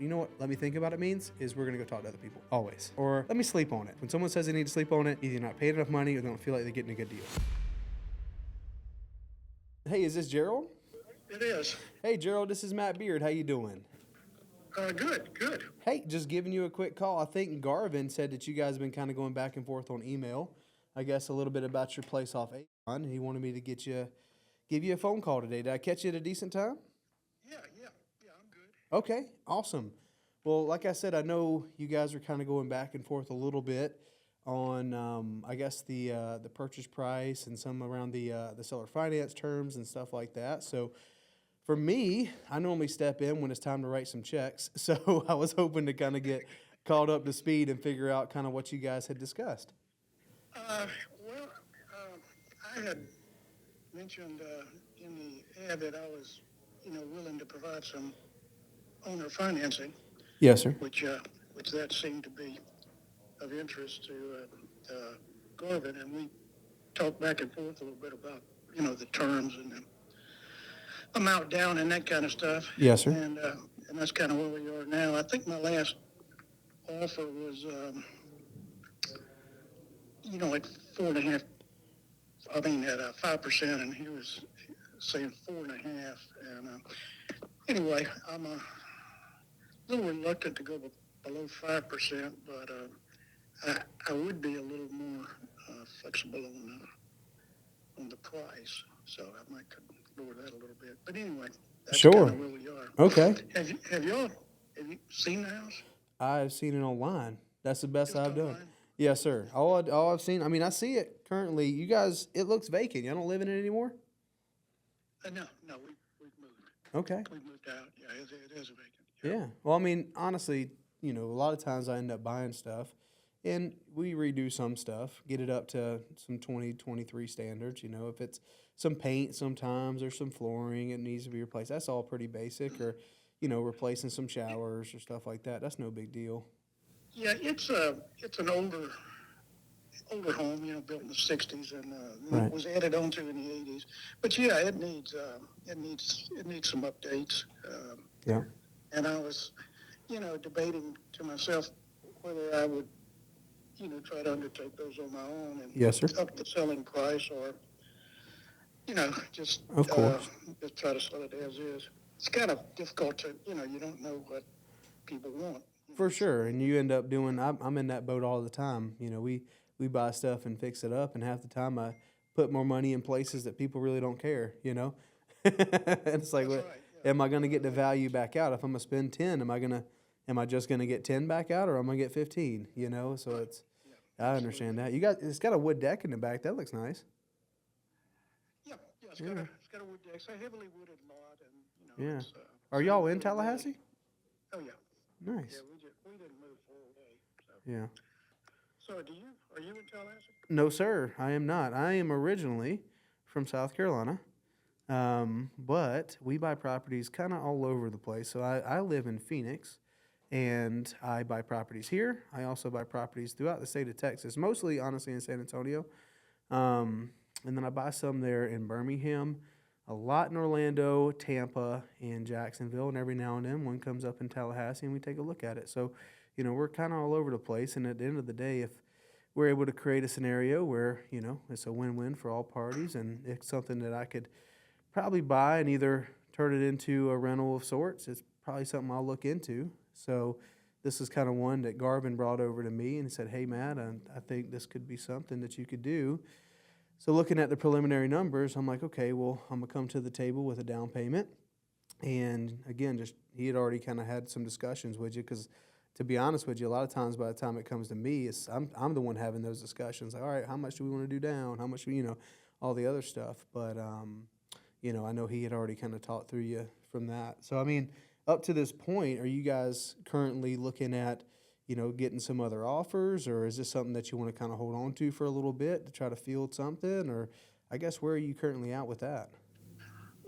You know what let me think about it means? Is we're going to go talk to other people. Always. Or let me sleep on it. When someone says they need to sleep on it, either you're not paid enough money or they don't feel like they're getting a good deal. Hey, is this Gerald? It is. Hey, Gerald, this is Matt Beard. How you doing? Good. Hey, just giving you a quick call. I think Garvin said that you guys have been kind of going back and forth on email. I guess a little bit about your place off Avon. He wanted me to give you a phone call today. Did I catch you at a decent time? Yeah, I'm good. Okay, awesome. Well, like I said, I know you guys are kind of going back and forth a little bit on, I guess the purchase price and some around the seller finance terms and stuff like that. So, for me, I normally step in when it's time to write some checks. So I was hoping to kind of get caught up to speed and figure out kind of what you guys had discussed. Well, I had mentioned in the ad that I was, willing to provide some owner financing, Yes, sir. which that seemed to be of interest to Garvin, and we talked back and forth a little bit about, the terms and the amount down and that kind of stuff. Yes, sir. And that's kind of where we are now. I think my last offer was, like 4.5. I mean, at 5%, and he was saying 4.5. And anyway, I'm a little reluctant to go below 5%, but I would be a little more flexible on the price, so I might could lower that a little bit. But anyway, that's Sure. kind of where we are. Okay. Have you seen the house? I've seen it online. That's the best Just I've done. online? Yes, sir. All I've seen, I mean, I see it currently. You guys, it looks vacant. You don't live in it anymore? No, we've moved. Okay. We've moved out. Yeah, it is vacant. Yeah. Well, I mean, honestly, a lot of times I end up buying stuff and we redo some stuff, get it up to some 2023 standards. If it's some paint sometimes or some flooring, it needs to be replaced. That's all pretty basic, or, replacing some showers or stuff like that. That's no big deal. Yeah, it's an older home, built in the '60s, and Right. it was added onto in the '80s. But yeah, it needs some updates. Yeah. And I was, debating to myself whether I would, try to undertake those on my own and Yes, sir. up the selling price, or, just Of course. just try to sell it as is. It's kind of difficult to, you don't know what people want. For sure, and you end up doing. I'm in that boat all the time. We buy stuff and fix it up, and half the time I put more money in places that people really don't care. And it's like, That's what, right, yeah. am I going to get the value back out? If I'm gonna spend 10, am I just gonna get 10 back out, or am I gonna get 15? So it's. Yeah, I understand that. It's got a wood deck in the back. That looks nice. Yeah, it's Yeah. got a wood deck. It's a heavily wooded lot, and Yeah. it's, Are y'all in Tallahassee? Oh yeah, Nice. yeah. We didn't move full day. So, Yeah. so are you in Tallahassee? No, sir, I am not. I am originally from South Carolina, but we buy properties kind of all over the place. So I live in Phoenix, and I buy properties here. I also buy properties throughout the state of Texas, mostly, honestly, in San Antonio. And then I buy some there in Birmingham, a lot in Orlando, Tampa, and Jacksonville. And every now and then one comes up in Tallahassee, and we take a look at it. So, we're kind of all over the place. And at the end of the day, if we're able to create a scenario where, it's a win-win for all parties, and it's something that I could probably buy and either turn it into a rental of sorts, it's probably something I'll look into. So this is kind of one that Garvin brought over to me and said, hey, Matt, I think this could be something that you could do. So looking at the preliminary numbers, I'm like, okay, well, I'm going to come to the table with a down payment. And again, he had already kind of had some discussions with you, because to be honest with you, a lot of times by the time it comes to me, I'm the one having those discussions. Like, all right, how much do we want to do down? How much, all the other stuff. But, I know he had already kind of talked through you from that. So, I mean, up to this point, are you guys currently looking at, getting some other offers, or is this something that you want to kind of hold on to for a little bit to try to field something? Or I guess where are you currently at with that?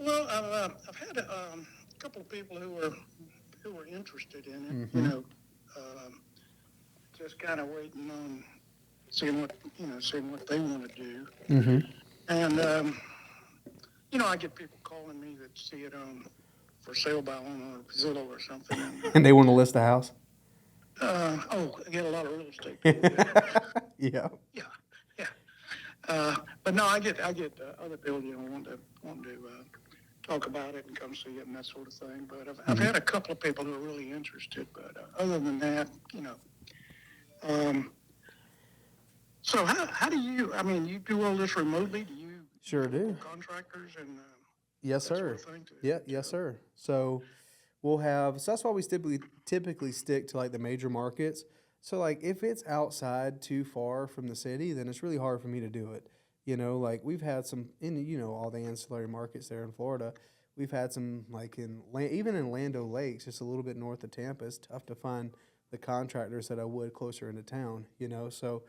Well, I've had a couple of people who were interested in it. Mm-hmm. Just kind of waiting on seeing what they want to do. Mm-hmm. And I get people calling me that see it on for sale by owner or Zillow or something. And, And they want to list the house? I get a lot of real estate people. Yeah. Yeah, yeah. But no, I get other people, want to talk about it and come see it and that sort of thing. But I've had a couple of people who are really interested. But other than that, so how do you? I mean, you do all this remotely? Do you? Sure do. Contractors and Yes, that sort sir. of thing Yeah, yes, sir. So so that's why we typically stick to like the major markets. So like if it's outside too far from the city, then it's really hard for me to do it. Like we've had some in all the ancillary markets there in Florida. We've had some like even in Land Lakes, just a little bit north of Tampa. It's tough to find the contractors that I would closer into town. So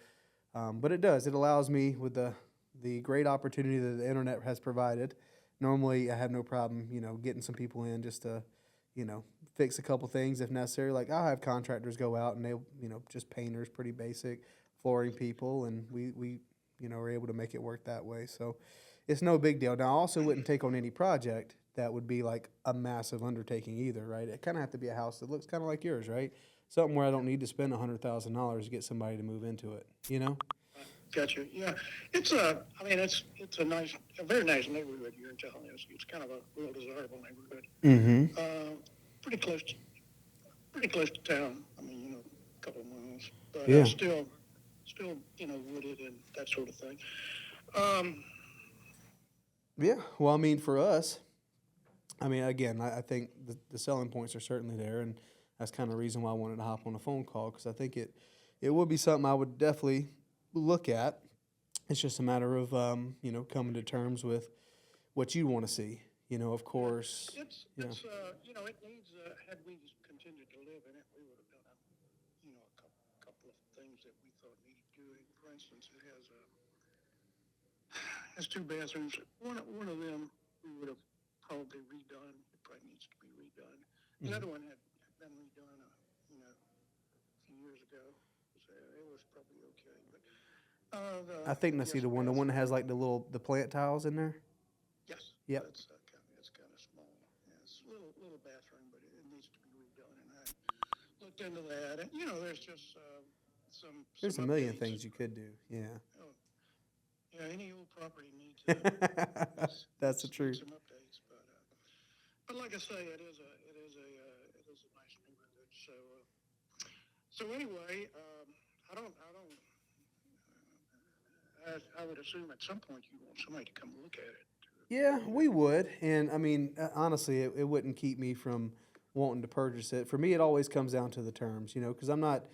but it does. It allows me with the great opportunity that the internet has provided. Normally, I have no problem, getting some people in just to, fix a couple things if necessary. Like I'll have contractors go out and they, just painters, pretty basic, flooring people, and we are able to make it work that way. So it's no big deal. Now, I also wouldn't take on any project that would be like a massive undertaking either, right? It kind of have to be a house that looks kind of like yours, right? Something where I don't need to spend $100,000 to get somebody to move into it. Gotcha. Yeah, it's a very nice neighborhood here in Tallahassee. It's kind of a real desirable neighborhood. Mm-hmm. Pretty close to town. I mean, a couple of miles, but Yeah. still, wooded and that sort of thing. Yeah. Well, I mean, for us, again, I think the selling points are certainly there, and that's kind of the reason why I wanted to hop on a phone call, because I think it would be something I would definitely look at. It's just a matter of coming to terms with what you want to see. Of course. It's it needs. Had we continued to live in it, we would have done a couple of things that we thought needed doing. For instance, it has two bathrooms. One of them we would have probably redone. It probably needs to be redone. The other one had been redone, a few years ago. So it was probably okay. But I think I see the one that has like the plant tiles in there. yes. Yep. It's kind of small. Yeah, it's a little bathroom, but it needs to be redone. And I looked into that, and there's just There's some a million updates. things you could do. Yeah. Oh, yeah, any old property needs. That's the truth. Some updates, but like I say, it is a nice neighborhood. So anyway, I would assume at some point you want somebody to come look at it. Yeah, we would, and honestly, it wouldn't keep me from wanting to purchase it. For me, it always comes down to the terms, because I'm not.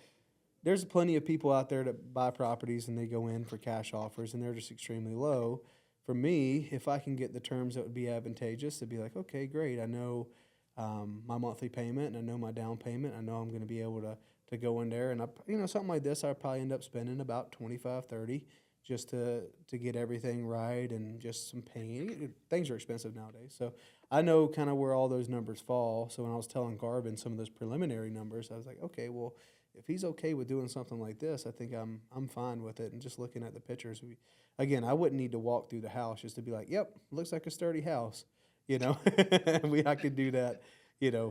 There's plenty of people out there that buy properties and they go in for cash offers and they're just extremely low. For me, if I can get the terms that would be advantageous, it'd be like, okay, great. I know my monthly payment and I know my down payment. I know I'm going to be able to go in there and something like this, I'd probably end up spending about 25, 30 just to get everything right and just some paint. Things are expensive nowadays. So I know kind of where all those numbers fall. So when I was telling Garvin some of those preliminary numbers, I was like, okay, well, if he's okay with doing something like this, I think I'm fine with it. And just looking at the pictures, I wouldn't need to walk through the house just to be like, yep, looks like a sturdy house. I could do that,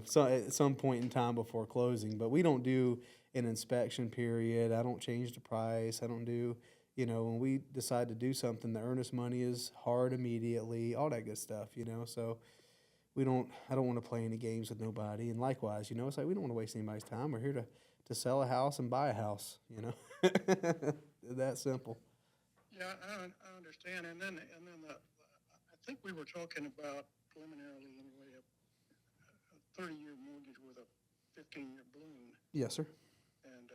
so at some point in time before closing. But we don't do an inspection period. I don't change the price. I don't do, when we decide to do something, the earnest money is hard immediately, all that good stuff, So I don't want to play any games with nobody. And likewise, it's like we don't want to waste anybody's time. We're here to sell a house and buy a house, that simple. Yeah, I understand. And then I think we were talking about preliminarily anyway a 30-year mortgage with a 15-year balloon. Yes, sir. And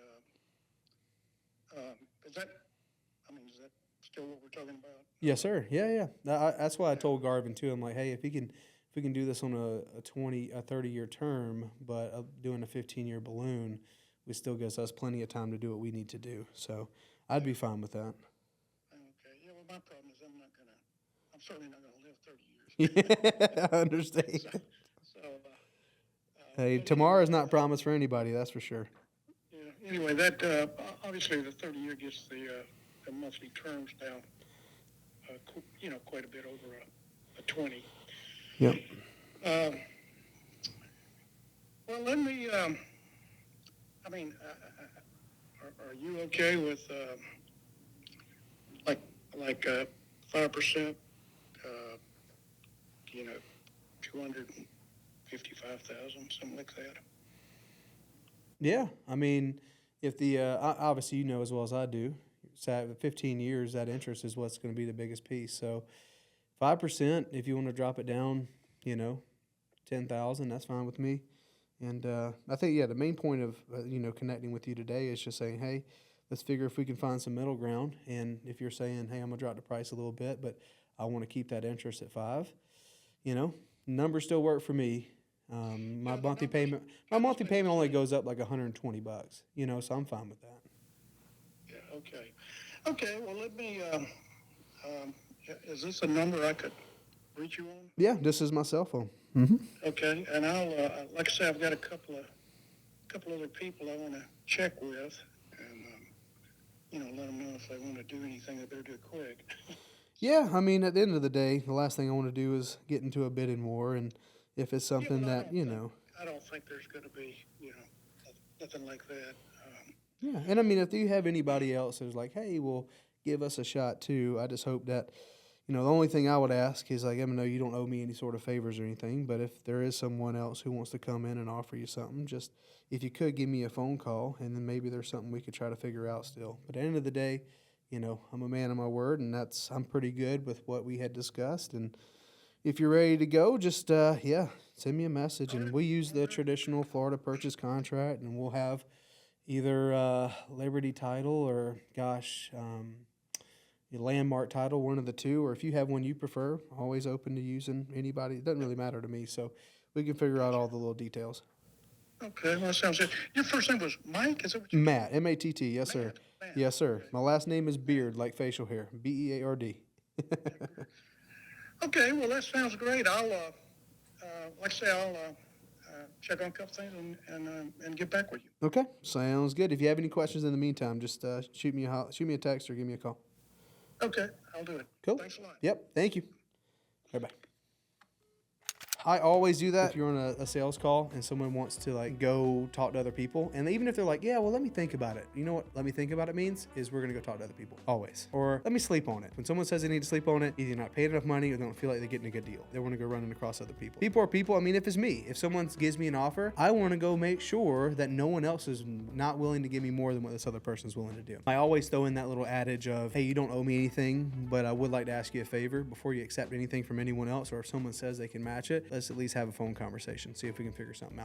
is that still what we're talking about? Yes, sir. Yeah. That's why I told Garvin too. I'm like, hey, if we can do this on a 30-year term, but doing a 15-year balloon, it still gives us plenty of time to do what we need to do. So I'd be fine with that. Okay. Yeah. Well, my problem is I'm certainly not going to live 30 years. Yeah, I understand. Hey, But tomorrow's not promised for anybody. That's for sure. Yeah. Anyway, that obviously the 30-year gets the monthly terms down, quite a bit over a 20. Yep. Well, let me, I mean, are you okay with, like, like, 5%, uh, you know, 255,000, something like that? Yeah, I mean, if the obviously you know as well as I do, 15 years that interest is what's going to be the biggest piece. So 5%, if you want to drop it down, you know, 10,000, that's fine with me. And I think the main point of connecting with you today is just saying, hey, let's figure if we can find some middle ground. And if you're saying, hey, I'm gonna drop the price a little bit, but I want to keep that interest at 5, numbers still work for me. My Yeah, the monthly numbers payment, my kind of monthly stay the payment only same. goes up like $120, so I'm fine with that. Yeah, okay. Okay, well, let me, is this a number I could reach you on? Yeah, this is my cell phone. Mm-hmm. Okay, and I'll, like I say, I've got a couple other people I want to check with, and let them know if they want to do anything, they better do it quick. Yeah, I mean, at the end of the day, the last thing I want to do is get into a bidding war, and if it's Yeah, something but that I don't think there's going to be, nothing like that. yeah, and I mean, if you have anybody else that's like, hey, well, give us a shot too, I just hope that, the only thing I would ask is like, I know you don't owe me any sort of favors or anything, but if there is someone else who wants to come in and offer you something, just if you could give me a phone call, and then maybe there's something we could try to figure out still. But at the end of the day, I'm a man of my word, and I'm pretty good with what we had discussed. And if you're ready to go, just send me a message, All and right, we use all the right. traditional Florida purchase contract, and we'll have either Liberty Title or, a Landmark Title, one of the two, or if you have one you prefer, always open to using anybody. It doesn't really matter to me, so we can figure out Gotcha. all the little details. Okay, well, that sounds good. Your first name was Mike? Is that what you told Matt, me? Matt, yes, sir. Matt. Yes, sir. Okay, My last name is Matt. Beard, like facial hair. Beard. Yeah, good. Okay, well, that sounds great. I'll, like I say, I'll check on a couple things and get back with you. Okay, sounds good. If you have any questions in the meantime, just shoot me a text or give me a call. Okay, I'll do it. Cool. Thanks a lot. Yep. Thank you. Bye bye. I always do that if you're on a sales call and someone wants to like go talk to other people. And even if they're like, yeah, well, let me think about it. You know what let me think about it means is we're going to go talk to other people. Always. Or let me sleep on it. When someone says they need to sleep on it, either you're not paid enough money or they don't feel like they're getting a good deal. They want to go running across other people. People are people. I mean, if it's me, if someone gives me an offer, I want to go make sure that no one else is not willing to give me more than what this other person's willing to do. I always throw in that little adage of, hey, you don't owe me anything, but I would like to ask you a favor before you accept anything from anyone else, or if someone says they can match it, let's at least have a phone conversation, see if we can figure something out.